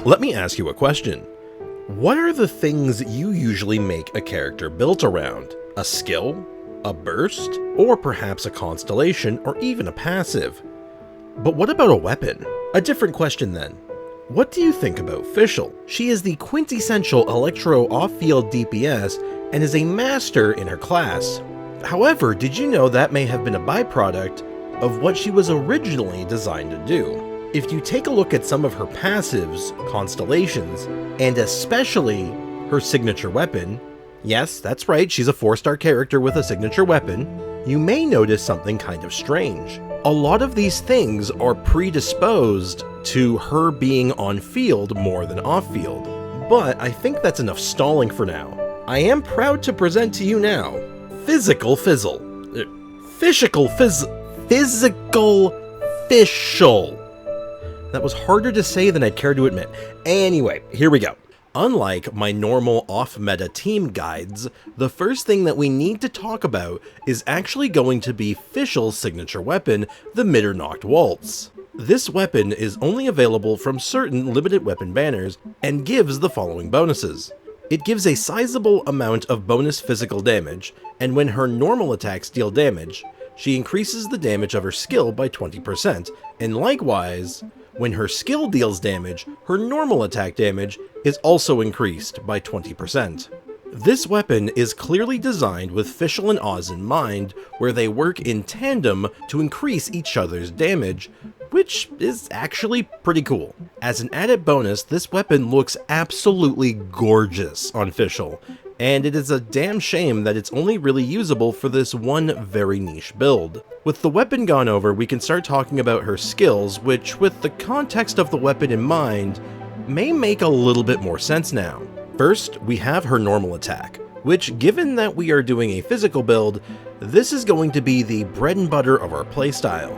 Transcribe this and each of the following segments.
Let me ask you a question. What are the things you usually make a character built around? A skill? A burst? Or perhaps a constellation or even a passive? But what about a weapon? A different question then. What do you think about Fischl? She is the quintessential Electro off-field DPS and is a master in her class. However, did you know that may have been a byproduct of what she was originally designed to do? If you take a look at some of her passives, constellations, and especially her signature weapon, yes, that's right, she's a 4-star character with a signature weapon, you may notice something kind of strange. A lot of these things are predisposed to her being on field more than off field, but I think that's enough stalling for now. I am proud to present to you now, Physical Fizzle. Physical Fischl. That was harder to say than I'd care to admit. Anyway, here we go. Unlike my normal off-meta team guides, the first thing that we need to talk about is actually going to be Fischl's signature weapon, the Mitternacht Waltz. This weapon is only available from certain limited weapon banners and gives the following bonuses. It gives a sizable amount of bonus physical damage, and when her normal attacks deal damage, she increases the damage of her skill by 20%, and likewise, when her skill deals damage, her normal attack damage is also increased by 20%. This weapon is clearly designed with Fischl and Oz in mind, where they work in tandem to increase each other's damage, which is actually pretty cool. As an added bonus, this weapon looks absolutely gorgeous on Fischl, and it is a damn shame that it's only really usable for this one very niche build. With the weapon gone over, we can start talking about her skills, which, with the context of the weapon in mind, may make a little bit more sense now. First, we have her normal attack, which, given that we are doing a physical build, this is going to be the bread and butter of our playstyle.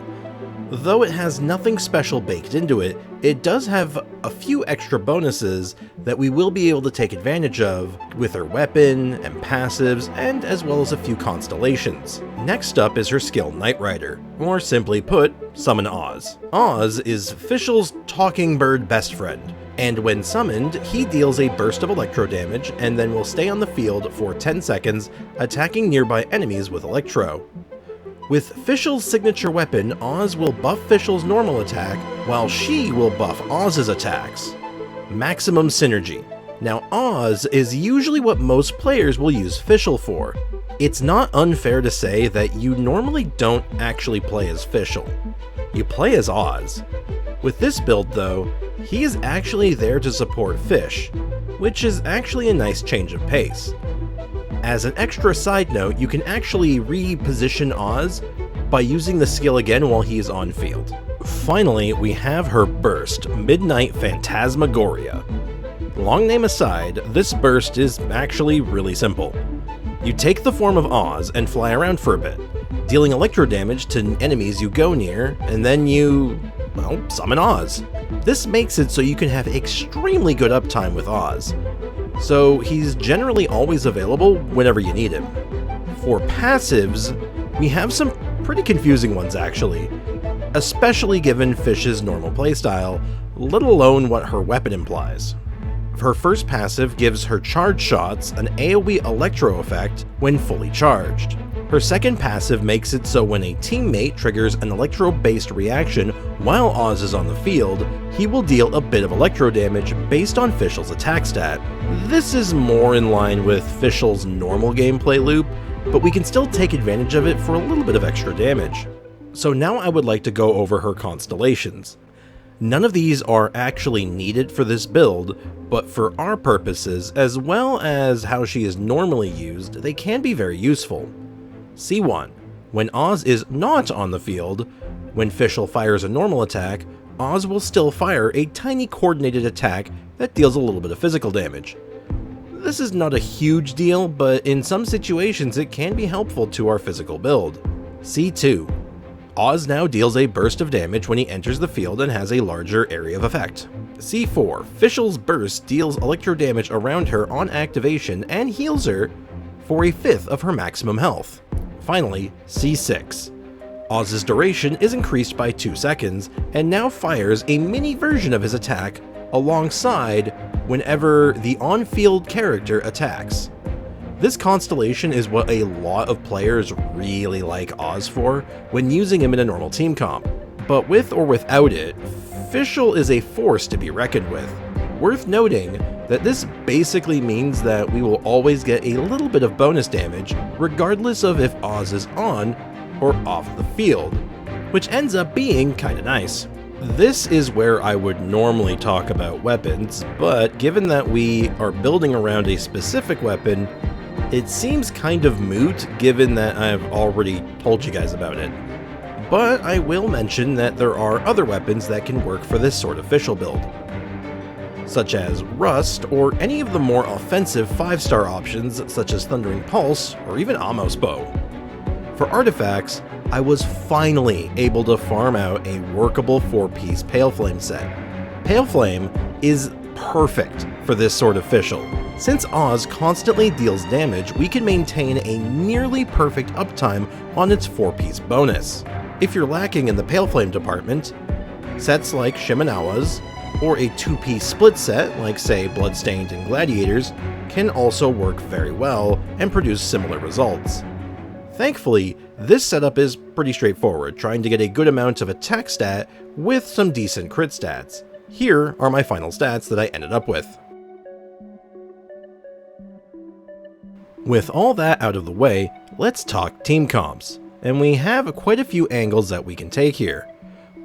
Though it has nothing special baked into it, it does have a few extra bonuses that we will be able to take advantage of with her weapon and passives, and as well as a few constellations. Next up is her skill Night Rider, or simply put, Summon Oz. Oz is Fischl's talking bird best friend, and when summoned, he deals a burst of electro damage and then will stay on the field for 10 seconds, attacking nearby enemies with electro. With Fischl's signature weapon, Oz will buff Fischl's normal attack, while she will buff Oz's attacks. Maximum synergy. Now, Oz is usually what most players will use Fischl for. It's not unfair to say that you normally don't actually play as Fischl. You play as Oz. With this build though, he is actually there to support Fisch, which is actually a nice change of pace. As an extra side note, you can actually reposition Oz by using the skill again while he is on field. Finally, we have her burst, Midnight Phantasmagoria. Long name aside, this burst is actually really simple. You take the form of Oz and fly around for a bit, dealing electro damage to enemies you go near, and then you, well, summon Oz. This makes it so you can have extremely good uptime with Oz, so he's generally always available whenever you need him. For passives, we have some pretty confusing ones actually, especially given Fisch's normal playstyle, let alone what her weapon implies. Her first passive gives her charge shots an AoE electro effect when fully charged. Her second passive makes it so when a teammate triggers an electro-based reaction while Oz is on the field, he will deal a bit of electro damage based on Fischl's attack stat. This is more in line with Fischl's normal gameplay loop, but we can still take advantage of it for a little bit of extra damage. So now I would like to go over her constellations. None of these are actually needed for this build, but for our purposes, as well as how she is normally used, they can be very useful. C1. When Oz is not on the field, when Fischl fires a normal attack, Oz will still fire a tiny coordinated attack that deals a little bit of physical damage. This is not a huge deal, but in some situations it can be helpful to our physical build. C2. Oz now deals a burst of damage when he enters the field and has a larger area of effect. C4. Fischl's burst deals electro damage around her on activation and heals her for a fifth of her maximum health. Finally, C6. Oz's duration is increased by 2 seconds, and now fires a mini version of his attack alongside whenever the on-field character attacks. This constellation is what a lot of players really like Oz for when using him in a normal team comp. But with or without it, Fischl is a force to be reckoned with. Worth noting that this basically means that we will always get a little bit of bonus damage regardless of if Oz is on or off the field, which ends up being kinda nice. This is where I would normally talk about weapons, but given that we are building around a specific weapon, it seems kind of moot given that I've already told you guys about it. But I will mention that there are other weapons that can work for this sort of Fischl build, such as Rust or any of the more offensive 5-star options such as Thundering Pulse or even Amos Bow. For artifacts, I was finally able to farm out a workable 4-piece Pale Flame set. Pale Flame is perfect for this sort of Fischl. Since Oz constantly deals damage, we can maintain a nearly perfect uptime on its 4-piece bonus. If you're lacking in the Pale Flame department, sets like Shimenawa's or a 2-piece split set like say Bloodstained and Gladiators can also work very well and produce similar results. Thankfully, this setup is pretty straightforward, trying to get a good amount of attack stat with some decent crit stats. Here are my final stats that I ended up with. With all that out of the way, let's talk team comps, and we have quite a few angles that we can take here.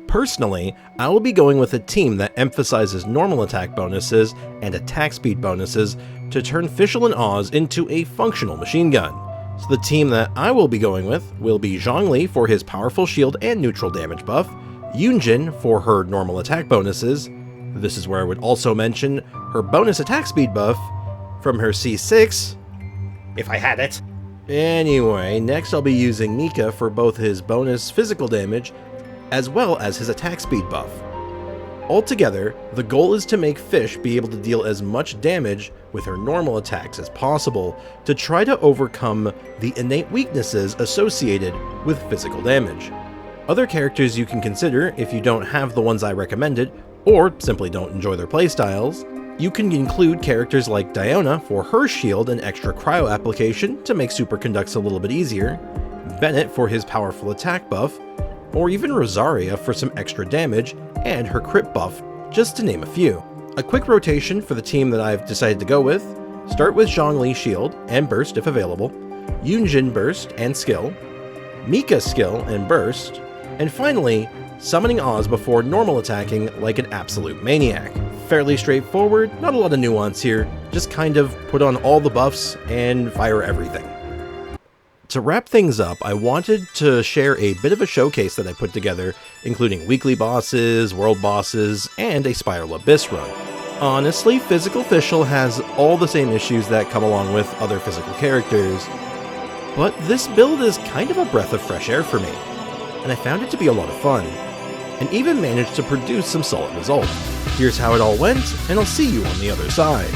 Personally, I will be going with a team that emphasizes normal attack bonuses and attack speed bonuses to turn Fischl and Oz into a functional machine gun. So the team that I will be going with will be Zhongli for his powerful shield and neutral damage buff, Yunjin for her normal attack bonuses. This is where I would also mention her bonus attack speed buff from her C6, if I had it. Anyway, next I'll be using Mika for both his bonus physical damage as well as his attack speed buff. Altogether, the goal is to make Fish be able to deal as much damage with her normal attacks as possible to try to overcome the innate weaknesses associated with physical damage. Other characters you can consider if you don't have the ones I recommended, or simply don't enjoy their playstyles, you can include characters like Diona for her shield and extra cryo application to make superconducts a little bit easier, Bennett for his powerful attack buff, or even Rosaria for some extra damage and her crit buff, just to name a few. A quick rotation for the team that I've decided to go with: start with Zhongli shield and burst if available, Yunjin burst and skill, Mika skill and burst, and finally, summoning Oz before normal attacking like an absolute maniac. Fairly straightforward, not a lot of nuance here, just kind of put on all the buffs and fire everything. To wrap things up, I wanted to share a bit of a showcase that I put together, including weekly bosses, world bosses, and a Spiral Abyss run. Honestly, physical Fischl has all the same issues that come along with other physical characters, but this build is kind of a breath of fresh air for me, and I found it to be a lot of fun, and even managed to produce some solid results. Here's how it all went, and I'll see you on the other side.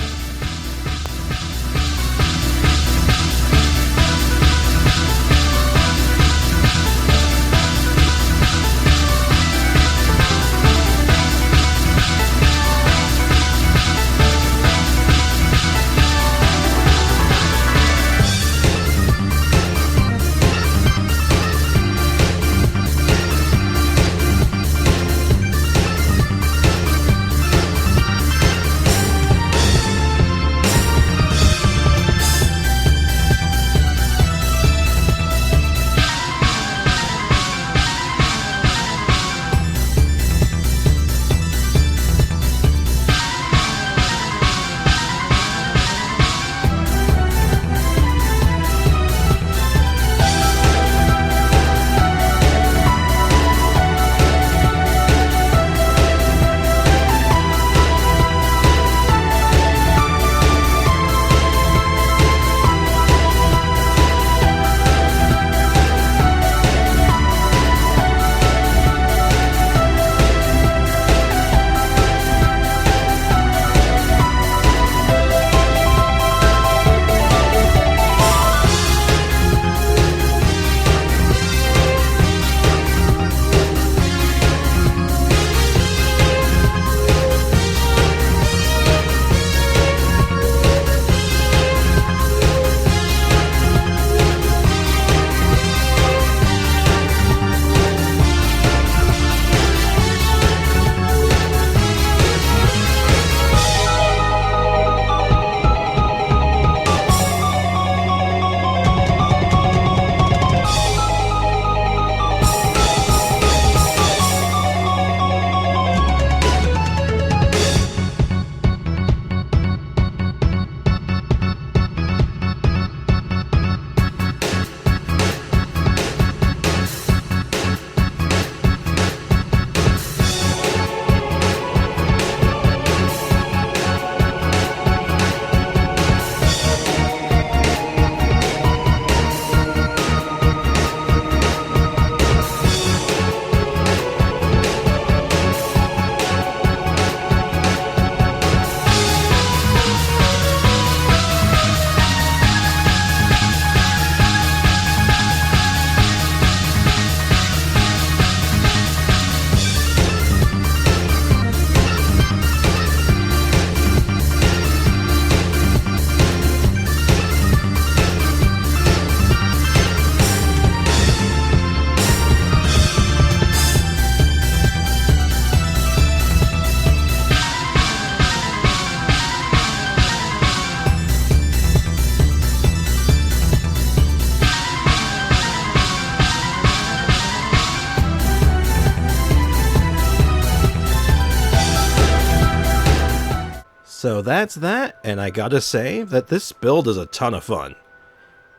So that's that, and I gotta say that this build is a ton of fun.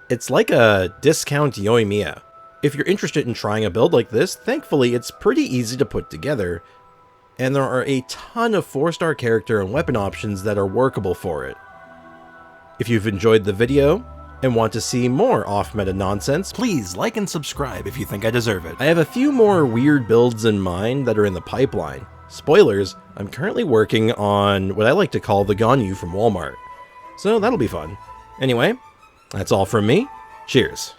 It's like a discount Yoimiya. If you're interested in trying a build like this, thankfully it's pretty easy to put together, and there are a ton of 4-star character and weapon options that are workable for it. If you've enjoyed the video and want to see more off-meta nonsense, please like and subscribe if you think I deserve it. I have a few more weird builds in mind that are in the pipeline. Spoilers, I'm currently working on what I like to call the Ganyu from Walmart. So that'll be fun. Anyway, that's all from me. Cheers.